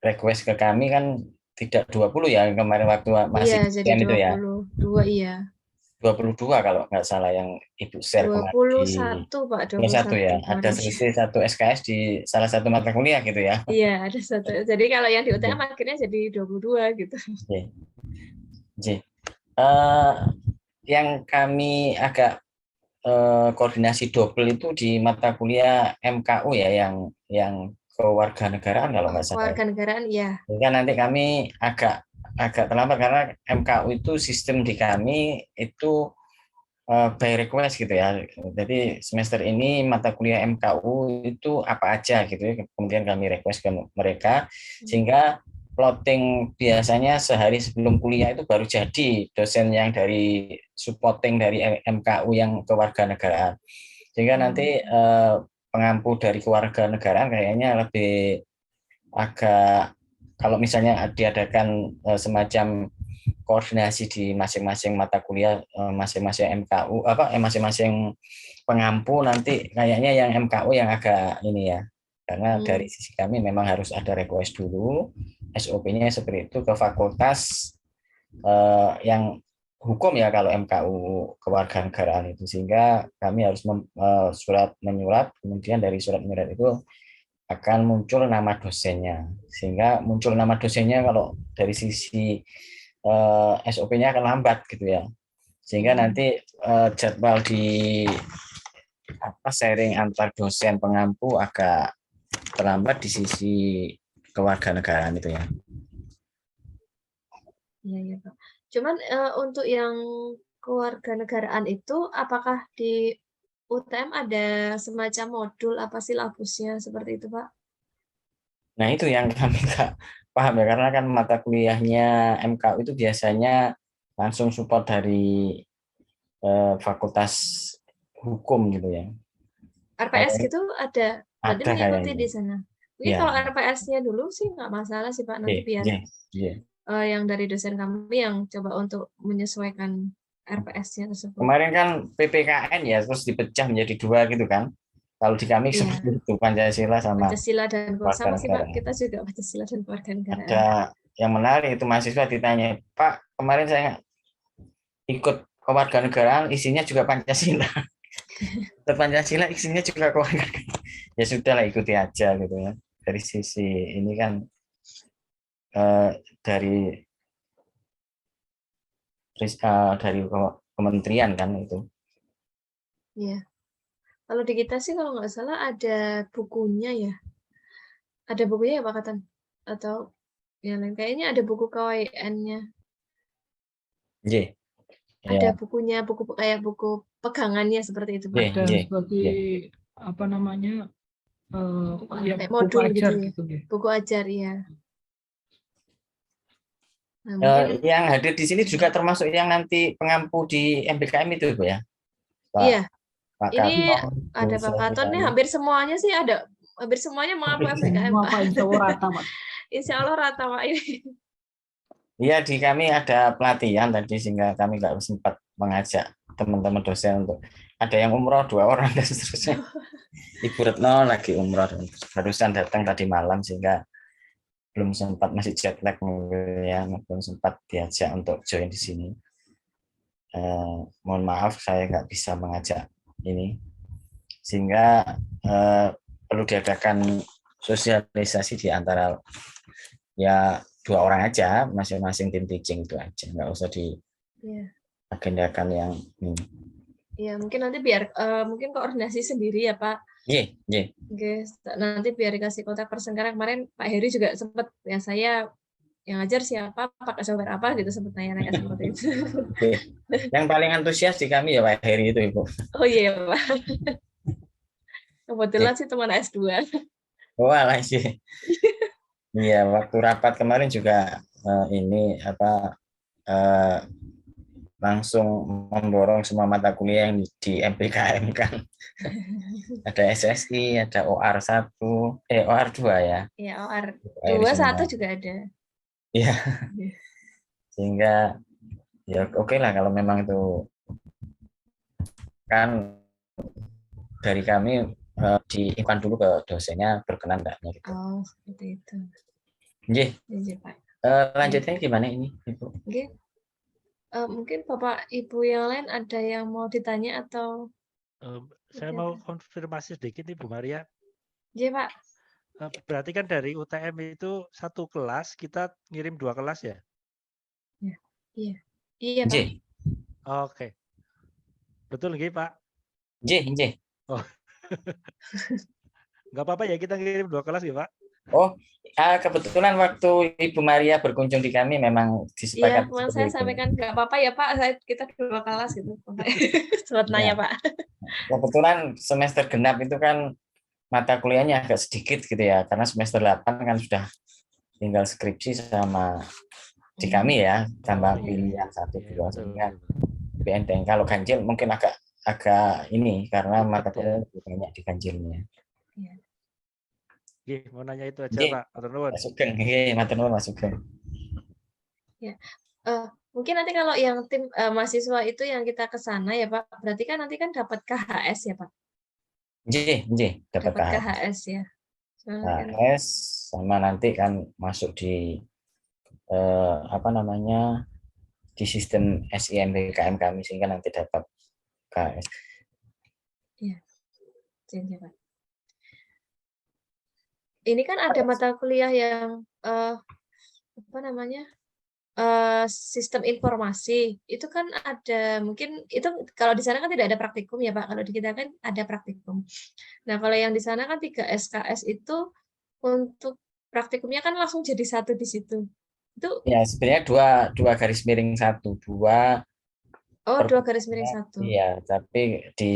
request ke kami kan tidak 20 ya kemarin waktu masih Iya, jadi PM itu ya. 22, iya. 22 kalau nggak salah yang Ibu share kemarin di 21, Pak, 21 ya. 21 Ada kemarin. selisih 1 SKS di salah satu mata kuliah gitu ya. Iya, ada satu. Jadi kalau yang di UTM Oke. akhirnya jadi 22 gitu. Oke. Oke. Eh, yang kami agak koordinasi double itu di mata kuliah MKU ya, yang kewarganegaraan kalau nggak salah. Kewarganegaraan, iya. Sehingga nanti kami agak agak terlambat karena MKU itu sistem di kami itu by request gitu ya. Jadi semester ini mata kuliah MKU itu apa aja gitu ya. Kemudian kami request ke mereka sehingga plotting biasanya sehari sebelum kuliah itu baru jadi dosen yang dari supporting dari MKU yang kewarganegaraan. Sehingga nanti pengampu dari kewarganegaraan kayaknya lebih agak, kalau misalnya diadakan semacam koordinasi di masing-masing mata kuliah, masing-masing MKU masing-masing pengampu, nanti kayaknya yang MKU yang agak ini ya, karena dari sisi kami memang harus ada request dulu SOP-nya seperti itu ke fakultas yang hukum ya kalau MKU kewarganegaraan itu, sehingga kami harus surat menyurat, kemudian dari surat menyurat itu akan muncul nama dosennya, sehingga muncul nama dosennya kalau dari sisi SOP-nya akan lambat gitu ya, sehingga nanti jadwal di sharing antar dosen pengampu agak terlambat di sisi kewarganegaraan itu ya. Iya, iya, Pak. Cuman untuk yang kewarganegaraan itu apakah di UTM ada semacam modul apa silabusnya seperti itu, Pak? Nah, itu yang kami nggak paham ya, karena kan mata kuliahnya MKU itu biasanya langsung support dari fakultas hukum gitu ya. RPS gitu ada, berarti Ada mengikuti kayaknya. di sana. Mungkin Ya. kalau RPS-nya dulu sih nggak masalah sih, Pak, nanti biar yang dari dosen kami yang coba untuk menyesuaikan RPS-nya tersebut. Kemarin kan PPKN ya, terus dipecah menjadi 2 gitu kan. Kalau di kami seperti itu, Pancasila sama Pancasila dan sama sih, Pak, kewarganegaraan. kita juga Pancasila dan kewarganegaraan. Ada yang menarik itu, mahasiswa ditanya, Pak, kemarin saya ikut kewarganegaraan, isinya juga Pancasila. Pancasila isinya juga kewarganegaraan. Ya sudahlah, ikuti aja gitu ya. Dari sisi ini kan dari kementerian kan itu. Iya. Kalau di kita sih kalau nggak salah ada bukunya ya. Ada bukunya ya, Pak Katan? Atau yang lain? Kayaknya ada buku KWN-nya. Iya. Ada bukunya, buku kayak buku pegangannya seperti itu, Pak. Ada seperti apa namanya ya, Kayak buku modul ajar gitu ya. ya. Buku ajar, ya. Nah, yang hadir di sini juga termasuk yang nanti pengampu di MBKM itu, Bu ya? Pak, iya. Pak Ini Katon, ada Pak Katon nih, hampir semuanya sih ada. Hampir semuanya mengampu MBKM, Semua, Pak. Pak, insya Allah rata, Pak. Insya Allah rata, Pak, ini. Iya, di kami ada pelatihan tadi sehingga kami nggak sempat mengajak teman-teman dosen untuk, ada yang umroh 2 orang dan seterusnya. Ibu Retno lagi umroh barusan datang tadi malam sehingga belum sempat, masih jet lag ya, belum sempat diajak untuk join di sini. Mohon maaf saya nggak bisa mengajak ini, sehingga perlu diadakan sosialisasi di antara ya 2 orang aja, masing-masing tim teaching itu aja, nggak usah diagendakan yang ini. Ya, mungkin nanti biar mungkin koordinasi sendiri ya, Pak. Iya. Guys, nanti biar dikasih kontak person, karena kemarin Pak Heri juga sempat ya, saya yang ngajar siapa, pakai software apa gitu, sempat nanya-nanya seperti itu. Yang paling antusias di kami ya Pak Heri itu, Ibu. Oh iya, Pak. Kebetulan sih teman S2. Oh, alah sih. Iya, waktu rapat kemarin juga ini langsung memborong semua mata kuliah yang di MPKM kan. Ada SSI, ada OR1, OR2 ya. Iya, OR2, 1 juga ada. Iya. Sehingga ya oke lah kalau memang itu kan dari kami diinfokan dulu ke dosennya berkenan enggaknya gitu. Oh, seperti itu. Nggih. Iya, Pak. Lanjutnya gimana ini, Ibu? Oke. Mungkin Bapak Ibu yang lain ada yang mau ditanya atau Saya mau konfirmasi sedikit nih Bu Maria. Iya, Pak. Berarti kan dari UTM itu satu kelas kita ngirim 2 kelas ya? Iya. Iya, Pak. Nggih, Oke. Betul nggih, Pak? nggih. Oh. Nggak apa-apa ya kita ngirim 2 kelas ya, Pak? Oh, kebetulan waktu Ibu Maria berkunjung di kami memang Iya, disepakati kemarin seperti saya itu. sampaikan nggak apa-apa ya Pak, kita 2 kelas gitu. Sempat nanya Pak. Kebetulan semester genap itu kan mata kuliahnya agak sedikit gitu ya, karena semester 8 kan sudah tinggal skripsi sama di kami ya, tambah iya. pilihan 1, Iya, 2, betul, sehingga betul, betul. lebih enteng. Kalau ganjil mungkin agak ini karena mata Ribet ya. kuliah lebih banyak di ganjilnya. Nggih, mau nanya itu aja, Nggih, Pak. Matur nuwun. Mas Sugeng, nggih, matur nuwun Mas Sugeng. Mungkin nanti kalau yang tim mahasiswa itu yang kita ke sana ya Pak, berarti kan nanti kan dapat KHS ya Pak? Nggih, dapat Dapat KHS. KHS ya. Soalnya kan KHS sama nanti kan masuk di apa namanya, di sistem SIMBKM kami sehingga nanti dapat KHS. janji, Pak. Ini kan ada mata kuliah yang apa namanya? Sistem informasi. Itu kan ada mungkin itu kalau di sana kan tidak ada praktikum ya Pak, kalau di kita kan ada praktikum. Nah, kalau yang di sana kan 3 SKS itu untuk praktikumnya kan langsung jadi satu di situ. Itu Ya, sebenarnya dua garis miring 1, 2. 2 garis miring 1. Iya, tapi di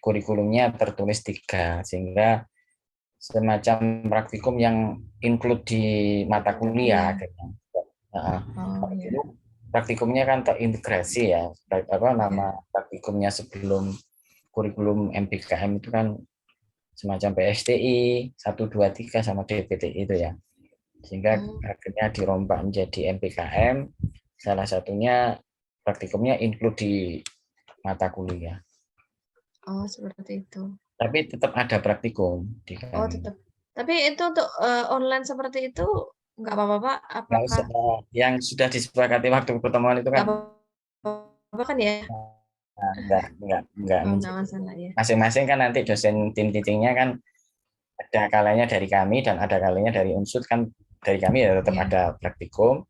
kurikulumnya tertulis 3 sehingga semacam praktikum yang include di mata kuliah akhirnya. Oh iya. Dulu praktikumnya kan terintegrasi ya, apa nama praktikumnya sebelum kurikulum MBKM itu kan semacam PSTI 1, 2, 3 sama DPTI itu ya, sehingga akhirnya dirombak menjadi MBKM, salah satunya praktikumnya include di mata kuliah. Oh, seperti itu. Tapi tetap ada praktikum di kami. Oh, tetap. Tapi itu untuk online seperti itu nggak apa-apa Pak? Nggak usah, Apakah yang sudah disepakati waktu pertemuan itu nggak kan apa-apa kan ya? enggak Oh, nggak masalah ya. masing-masing kan nanti dosen tim teachingnya kan ada kalanya dari kami dan ada kalanya dari unsur kan, dari kami ya tetap Iya. ada praktikum,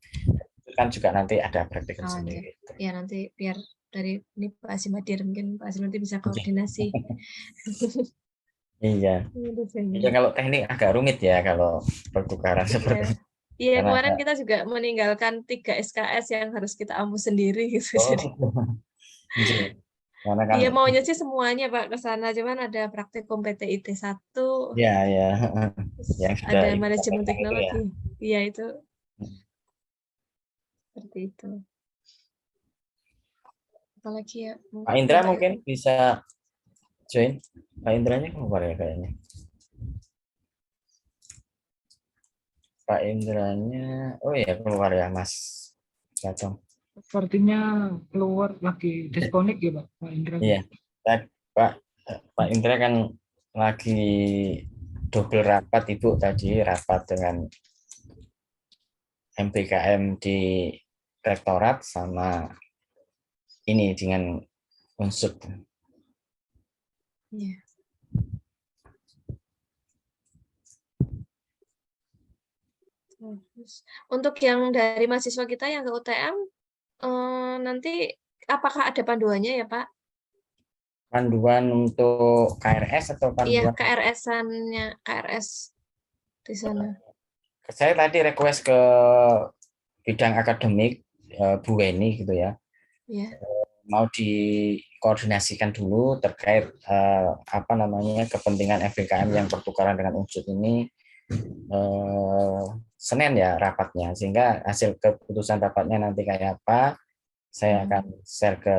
itu kan juga nanti ada praktikum Oh, sendiri. ya nanti biar dari ini Pak Asimadir mungkin Pak Asim nanti bisa koordinasi. Iya. Itu kalau teknik agak rumit ya kalau pertukaran seperti itu. Iya, Karena kemarin kita juga meninggalkan 3 SKS yang harus kita ampu sendiri gitu. iya. Karena kan Iya, maunya sih semuanya Pak ke sana, cuman ada praktikum PTIT 1, ya terus yang sudah ada ikut manajemen itu ya. teknologi. Iya, itu seperti itu. Apalagi ya? Pak Indra mungkin bisa join. Pak Indranya keluar ya kayaknya. Pak Indranya, oh ya keluar ya Mas Gacong. Sepertinya keluar lagi disconnect ya Pak Indra. Iya, Pak Indra kan lagi double rapat Ibu tadi, rapat dengan MBKM di rektorat sama ini dengan unsur. Iya. Untuk yang dari mahasiswa kita yang ke UTM, nanti apakah ada panduannya ya Pak? Panduan untuk KRS atau Iya, panduan? KRS di sana. Saya tadi request ke bidang akademik Bu Weni gitu ya. Iya. Mau dikoordinasikan dulu terkait apa namanya kepentingan FBKM yang pertukaran dengan unsur ini. Senin ya rapatnya, sehingga hasil keputusan rapatnya nanti kayak apa saya akan share ke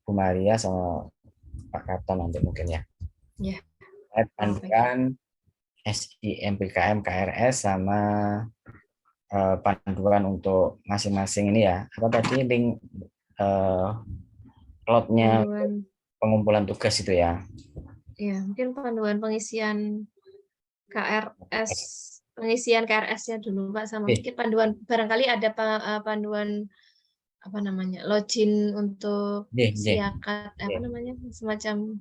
Bu Maria sama Pak Kapten nanti mungkin ya. Iya. Panduan SIMBKM KRS sama panduan untuk masing-masing ini ya. Apa tadi link plotnya pengumpulan tugas itu ya. Iya, mungkin panduan pengisian KRS pengisian KRS-nya dulu Pak, sama Oke. mungkin panduan, barangkali ada panduan apa namanya, login untuk Nggih, nggih. siakat, apa Nggih. namanya, semacam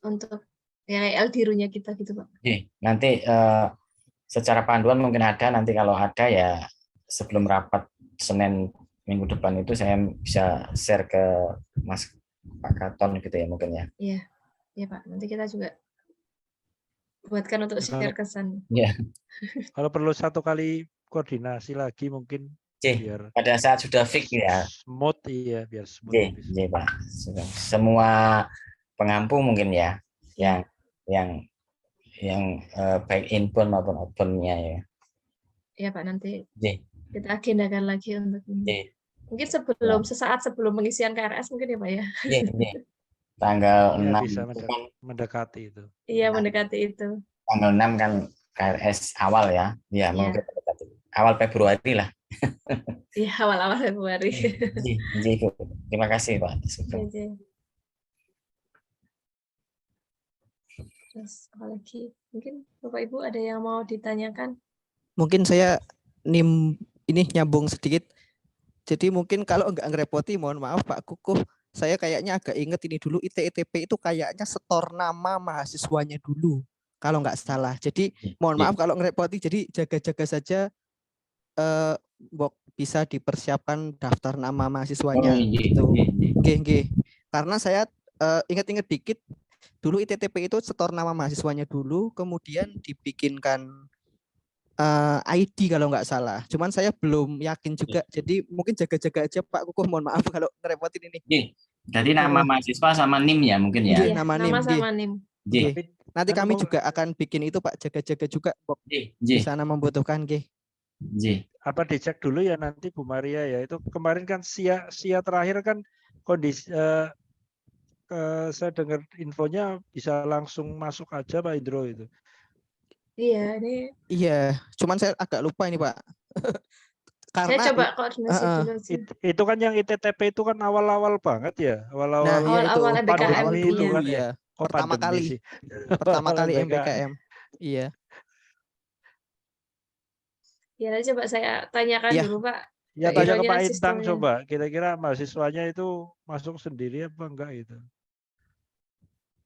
untuk ya kayak Eldirunya kita gitu Pak. Nggih. Nanti secara panduan mungkin ada, nanti kalau ada ya sebelum rapat Senin minggu depan itu saya bisa share ke Mas Pak Katon gitu ya mungkin ya. Iya, iya Pak. Nanti kita juga buatkan untuk share ke sana. Ya. Kalau perlu satu kali koordinasi lagi mungkin biar Pada saat sudah fix ya. smooth, iya biar smooth. Iya, Pak. Semua pengampu mungkin ya, yang baik inbound maupun outbound-nya ya. Iya Pak, nanti Nggih. kita agendakan lagi untuk ini. Nggih. Mungkin sesaat sebelum pengisian KRS mungkin ya Pak ya. Nggih. Tanggal Ya, 6 bisa itu kan, mendekati itu. Iya, mendekati itu. tanggal 6 kan KRS awal ya. Ya, mungkin mendekati. Awal Februari lah. Iya, awal-awal Februari. Nggih, Bu. Terima kasih, Pak. Iya. Terus apa lagi? Mungkin Bapak Ibu ada yang mau ditanyakan? Mungkin saya ini nyambung sedikit. Jadi mungkin kalau nggak ngerepoti, mohon maaf Pak Kukuh, saya kayaknya agak inget ini dulu ITETP itu kayaknya setor nama mahasiswanya dulu, kalau nggak salah. Jadi mohon maaf kalau ngerepoti, jadi jaga-jaga saja bisa dipersiapkan daftar nama mahasiswanya. Gitu. Nggih. Karena saya ingat-ingat dikit, dulu ITTP itu setor nama mahasiswanya dulu, kemudian dibikinkan ID kalau nggak salah. Cuman saya belum yakin juga. Jadi mungkin jaga-jaga aja Pak Kukuh. Mohon maaf kalau ngerepotin ini. Jadi nama mahasiswa sama NIM ya mungkin ya. Iya, nama NIM. Nanti kami juga akan bikin itu Pak, jaga-jaga juga di sana membutuhkan. Apa dicek dulu ya nanti Bu Maria ya. Itu kemarin kan sia terakhir kan kondisi saya dengar infonya bisa langsung masuk aja Pak Indro itu. Iya, ini. Iya, cuman saya agak lupa ini Pak. Karena saya coba koordinasi dulu sih. Itu kan yang ITTP itu kan awal-awal banget ya, awal-awal MBKM dulu kan ya. Pertama kali MBKM. Iya. Ya, nanti coba saya tanyakan dulu Pak. Ya, tanya ke Pak Intang coba, kira-kira mahasiswanya itu masuk sendiri apa enggak gitu.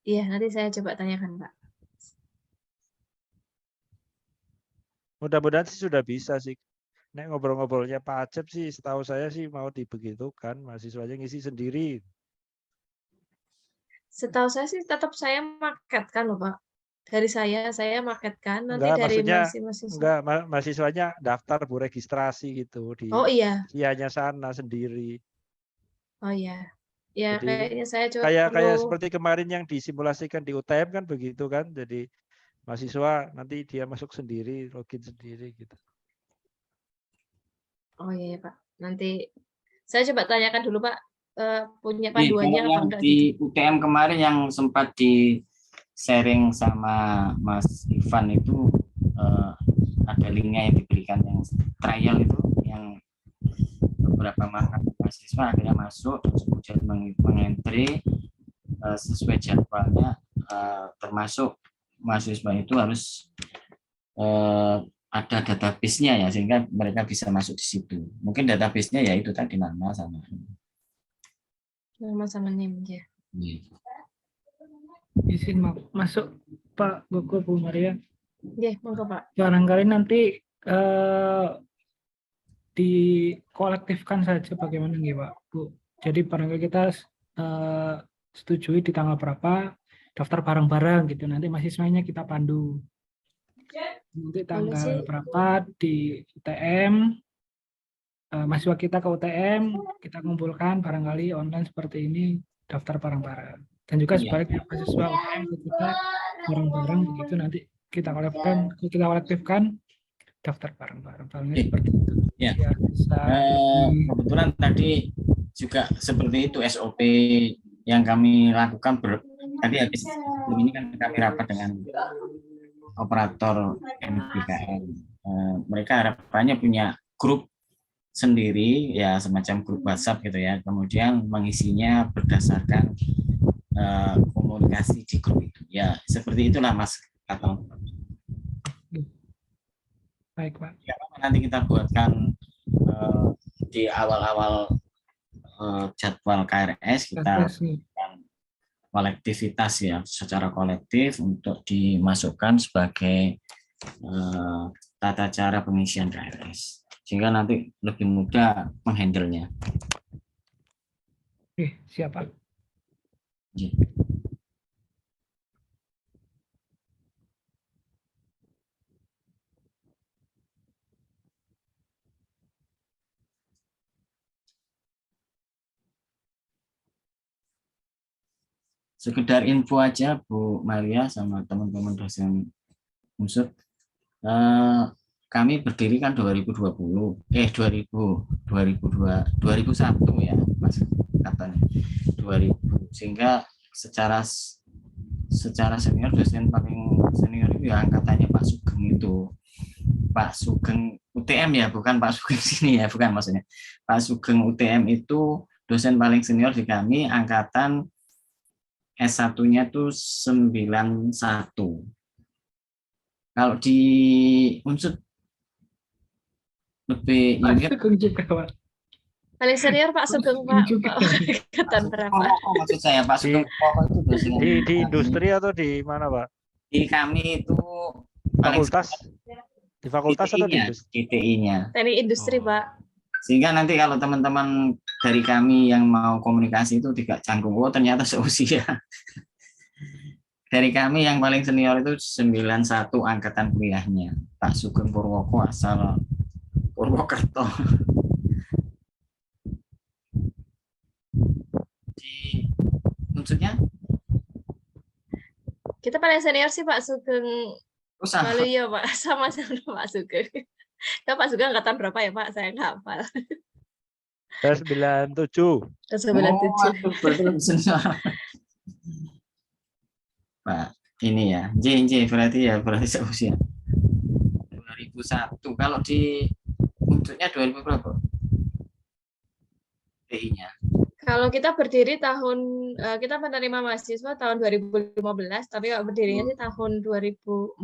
Iya, nanti saya coba tanyakan Pak. Mudah-mudahan sih sudah bisa sih. Nek ngobrol-ngobrolnya Pak Acep sih, setahu saya sih mau dibegitukan, mahasiswanya ngisi sendiri. Setahu saya sih tetap saya marketkan loh Pak. Dari saya marketkan, nanti enggak, dari mahasiswa. Enggak, mahasiswanya daftar Bu registrasi gitu di sianya sana sendiri. Oh iya. Ya, jadi, kayaknya saya coba kayak seperti kemarin yang disimulasikan di UTM kan begitu kan. Jadi mahasiswa nanti dia masuk sendiri, login sendiri gitu. Oh iya Pak. Nanti saya coba tanyakan dulu Pak, punya panduannya apa enggak di gitu. UTM kemarin yang sempat di sharing sama Mas Ivan itu ada linknya yang diberikan yang trial itu, yang beberapa mahasiswa akhirnya masuk kemudian mengentry sesuai jadwalnya, termasuk mahasiswa itu harus ada database-nya ya, sehingga mereka bisa masuk di situ. Mungkin database-nya ya itu tadi nama sama NIM ya. Izin masuk Pak Gogo, Bu Maria. Iya, monggo Pak. Barangkali nanti dikolektifkan saja bagaimana nih Pak, Bu. Jadi barangkali kita setujui di tanggal berapa daftar bareng-bareng gitu. Nanti mahasiswanya kita pandu. Nanti tanggal berapa di UTM, mahasiswa kita ke UTM, kita kumpulkan barangkali online seperti ini, daftar bareng-bareng. Dan juga sebaliknya mahasiswa UTM kita bareng-bareng begitu, nanti kita kolektifkan daftar bareng-bareng. Seperti itu. Ya. Kebetulan tadi juga seperti itu SOP yang kami lakukan. Tadi habis ini kan kami rapat dengan operator MBKM. Mereka harapannya punya grup sendiri ya, semacam grup WhatsApp gitu ya. Kemudian mengisinya berdasarkan komunikasi di grup itu. Ya seperti itulah Mas Katon. Baik, Pak. Nanti kita buatkan di awal-awal jadwal KRS kita kolektivitas ya, secara kolektif untuk dimasukkan sebagai tata cara pengisian KRS, sehingga nanti lebih mudah menghandle-nya. Oke, siap, Pak. Sekedar info aja Bu Maria sama teman-teman dosen unsur, kami berdiri kan 2001 ya Mas katanya 2000, sehingga secara senior, dosen paling senior itu ya angkatannya Pak Sugeng itu, Pak Sugeng UTM ya, bukan Pak Sugeng sini ya, bukan maksudnya Pak Sugeng UTM itu dosen paling senior di kami, angkatan S1-nya tuh 91. Kalau di unsur lebih Pak Sugeng juga, Pak. Paling senior Pak Sugeng, Pak. Angkatan berapa? Maksud saya Pak Sugeng itu dosen di industri atau di mana, Pak? Di kami itu fakultas. Di fakultas atau di industri? Di TI-nya. Teknik industri, Pak. Sehingga nanti kalau teman-teman dari kami yang mau komunikasi itu tidak canggung, oh ternyata seusia. Dari kami yang paling senior itu 91 angkatan kuliahnya, Pak Sugeng Purwoko asal Purwokerto. Di unsurnya? Kita paling senior sih Pak Sugeng. Lalu ya Pak, sama-sama Pak Sugeng. Nah, Pak Sugeng angkatan berapa ya Pak? Saya nggak hafal. 97. 97. Pak, ini ya, JNJ berarti seusia 2001. Kalau di unsurnya 2000 berapa? TI-nya. Kalau kita berdiri kita menerima mahasiswa tahun 2015, tapi kalau berdirinya sih tahun 2014.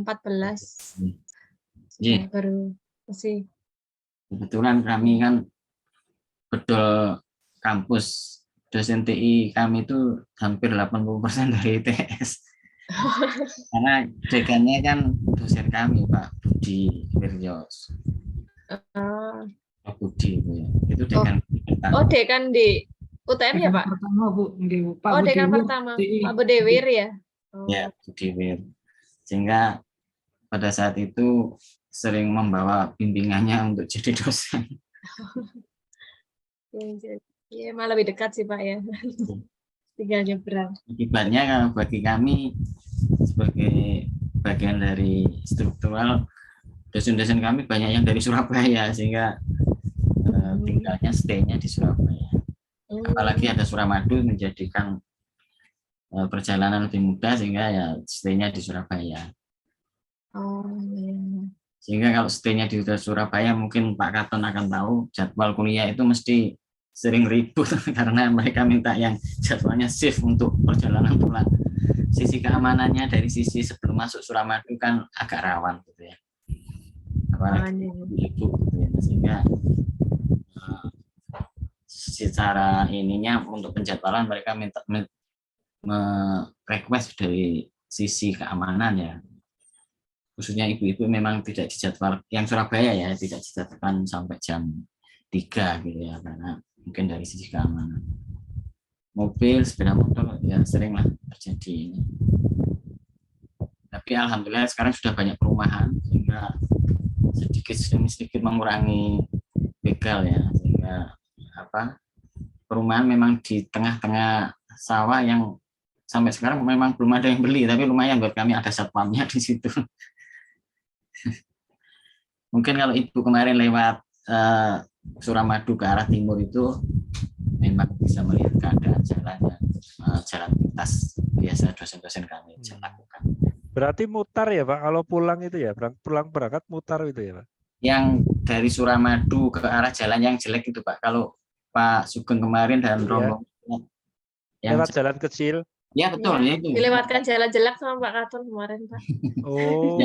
Iya. Baru masih. Kebetulan kami kan betul kampus dosen TI kami itu hampir 80% dari ITS. Karena dekannya kan dosen kami Pak Budi Wiryos. Pak Budi itu dekan pertama. Oh, dekan di UTM ya Pak? Pertama Bu, Pak oh, Budi dekan Wir, pertama, TI. Pak Budi Wir ya? Oh. Ya, Budi Wir. Sehingga pada saat itu sering membawa bimbingannya untuk jadi dosen. Iya, malah lebih dekat sih Pak ya. Tinggal nyebrang. Akibatnya kalau bagi kami sebagai bagian dari struktural, dosen-dosen kami banyak yang dari Surabaya, sehingga tinggalnya stay-nya di Surabaya. Apalagi ada Suramadu menjadikan perjalanan lebih mudah, sehingga ya stay-nya di Surabaya. Oh, iya. Sehingga kalau stay-nya di Surabaya, mungkin Pak Katon akan tahu jadwal kuliah itu mesti sering ribut karena mereka minta yang jadwalnya shift untuk perjalanan pulang. Sisi keamanannya dari sisi sebelum masuk Suramadu kan agak rawan gitu ya. Apalagi ibu gitu ya. Sehingga secara ininya untuk penjadwalan mereka minta request dari sisi keamanan ya. Khususnya ibu-ibu memang tidak dijadwal, yang Surabaya ya tidak dijadwalkan sampai jam 3 gitu ya, karena mungkin dari sisi keamanan. Mobil, sepeda motor ya seringlah terjadi ini. Tapi alhamdulillah sekarang sudah banyak perumahan, sehingga sedikit demi sedikit mengurangi begal ya, sehingga perumahan memang di tengah-tengah sawah yang sampai sekarang memang belum ada yang beli, tapi lumayan buat kami ada satpamnya di situ. Mungkin kalau Ibu kemarin lewat Suramadu ke arah timur itu memang bisa melihat keadaan jalannya, jalan lintas biasa dosen-dosen kami lakukan. Berarti mutar ya Pak, kalau pulang itu ya, pulang berangkat mutar itu ya Pak? Yang dari Suramadu ke arah jalan yang jelek itu Pak, kalau Pak Sugeng kemarin dan rombongan yang lewat jalan kecil. Ya betul ya, itu. Dilewatkan jalan jelek sama Pak Katon kemarin Pak. Oh,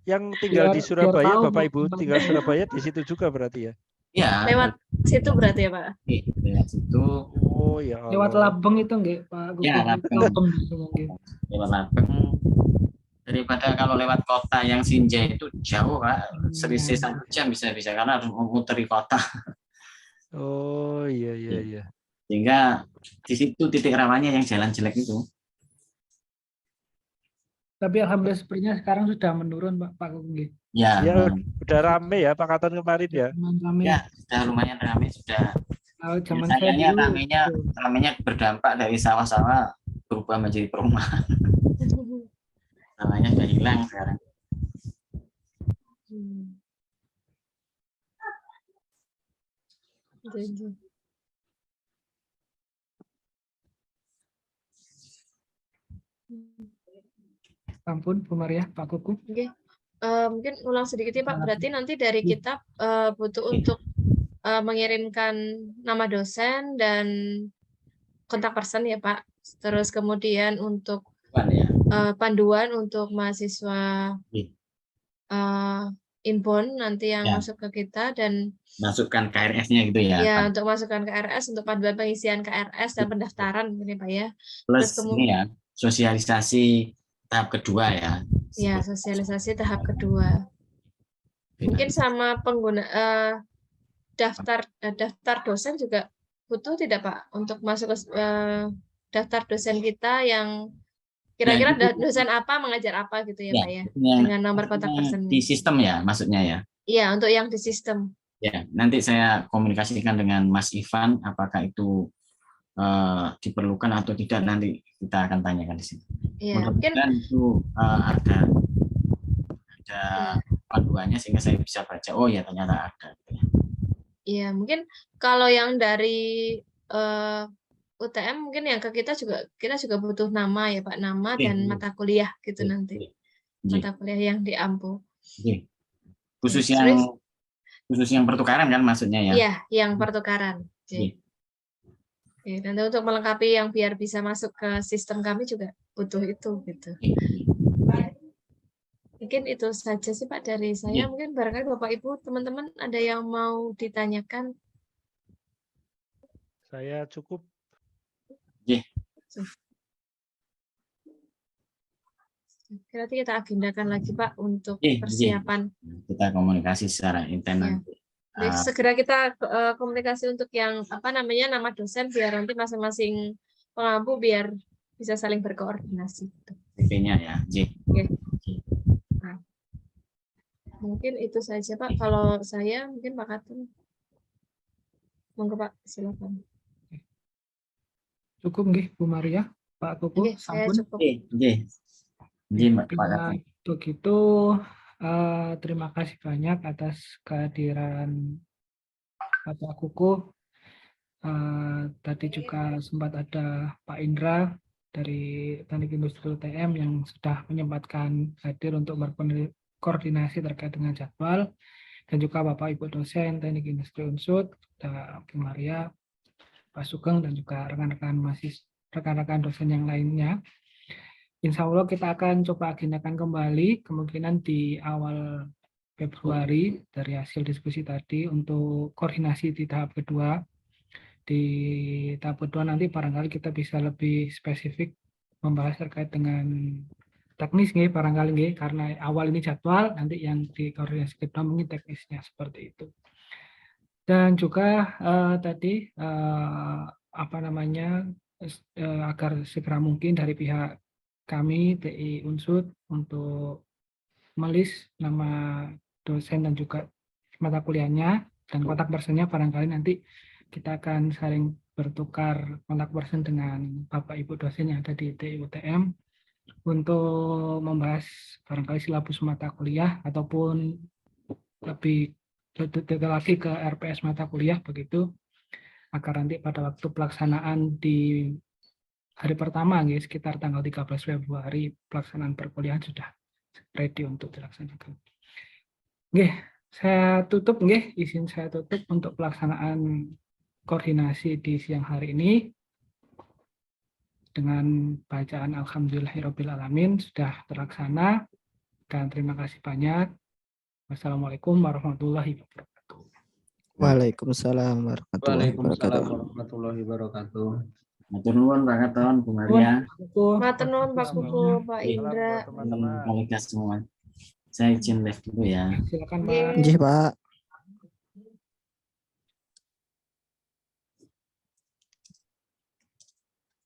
yang tinggal di biar Surabaya, tahu Bapak Ibu tempatnya. tinggal Surabaya di situ juga berarti ya? Ya, Lewat situ berarti ya Pak? lewat situ. Oh ya Lewat Allah. Labeng itu enggak Pak Gugu? Ya, Labeng. Labeng gitu mungkin. Lewat Labeng. Daripada kalau lewat kota yang Sinjai itu jauh, Pak. Selisih 1 jam bisa-bisa karena harus memuteri kota. Oh iya. Sehingga di situ titik rawannya yang jalan jelek itu. Tapi alhamdulillah sepertinya sekarang sudah menurun Pak Gugu. Ya, Ya udah rame ya Pak Katon kemarin ya. Rame. ya sudah lumayan ramai sudah. Kalau zaman saya Sayangnya dulu ramenya berdampak dari sawah-sawah berubah menjadi perumahan. Namanya sudah hilang sekarang. Jadi. ampun Bu Maria, Pak Kuku. Oke. Mungkin ulang sedikit ya Pak. Berarti nanti dari kita butuh untuk mengirimkan nama dosen dan kontak person ya Pak. Terus kemudian untuk panduan untuk mahasiswa inbound nanti yang masuk ke kita dan masukkan KRS-nya gitu ya. Ya, untuk masukkan KRS, untuk panduan pengisian KRS dan pendaftaran ini Pak ya. Plus ini ya, sosialisasi tahap kedua ya. Ya, sosialisasi tahap kedua. Mungkin sama pengguna daftar dosen juga butuh tidak Pak untuk masuk ke daftar dosen kita yang kira-kira dosen apa mengajar apa gitu ya Pak ya, dengan nomor kontak person di sistem ya maksudnya ya. Iya, untuk yang di sistem. Ya, nanti saya komunikasikan dengan Mas Ivan apakah itu diperlukan atau tidak, nanti kita akan tanyakan di sini. Iya, mungkin itu ada panduannya sehingga saya bisa baca, oh ya ternyata ada. Iya, mungkin kalau yang dari UTM mungkin yang ke kita juga butuh nama ya Pak, nama dan mata kuliah gitu nanti. Mata kuliah yang diampu. Khusus yang pertukaran kan maksudnya ya? Iya, yang pertukaran. Dan untuk melengkapi yang biar bisa masuk ke sistem kami juga butuh itu gitu. Mungkin itu saja sih Pak dari saya. Mungkin barangkali Bapak Ibu teman-teman ada yang mau ditanyakan. Saya cukup. Nanti kita agendakan lagi Pak untuk persiapan. Kita komunikasi secara intens. Ya. Segera kita komunikasi untuk yang nama dosen biar nanti masing-masing pengampu biar bisa saling berkoordinasi. PP-nya ya. Oke. Nah, mungkin itu saja Pak. Kalau saya mungkin Pak Katun. Monggo Pak, silakan. Cukup nggih Bu Maria, Pak Kuku. Saya cukup. Untuk itu terima kasih banyak atas kehadiran Pak Kuku. Tadi juga sempat ada Pak Indra dari Teknik Industri UTM yang sudah menyempatkan hadir untuk berkoordinasi terkait dengan jadwal, dan juga Bapak Ibu dosen Teknik Industri Unsud, Bu Maria, Pak Sugeng, dan juga rekan-rekan dosen yang lainnya. Insya Allah kita akan coba agendakan kembali kemungkinan di awal Februari dari hasil diskusi tadi untuk koordinasi di tahap kedua. Di tahap kedua nanti barangkali kita bisa lebih spesifik membahas terkait dengan teknis nih barangkali nih, karena awal ini jadwal, nanti yang di koordinasi kedua mungkin teknisnya seperti itu. Dan juga tadi agar segera mungkin dari pihak kami TI Unsud untuk melis nama dosen dan juga mata kuliahnya dan kontak personnya, barangkali nanti kita akan saling bertukar kontak person dengan Bapak Ibu dosen yang ada di TI UTM untuk membahas barangkali silabus mata kuliah ataupun lebih detail lagi ke RPS mata kuliah begitu, agar nanti pada waktu pelaksanaan di hari pertama sekitar tanggal 13 Februari pelaksanaan perkuliahan sudah ready untuk dilaksanakan. Saya tutup izin saya tutup untuk pelaksanaan koordinasi di siang hari ini dengan bacaan Alhamdulillahirabbil alamin sudah terlaksana. Dan terima kasih banyak. Wassalamualaikum warahmatullahi wabarakatuh. Waalaikumsalam warahmatullahi wabarakatuh. Waalaikumsalam warahmatullahi wabarakatuh. Matur nuwun Pak Katon, Bu Maria, Matur nuwun Pak Kuku, Pak Iya. Indra. Salam buat teman-teman. kolega semua. Saya izin live dulu ya. Silakan Nggih. Pak. Nggih, Pak.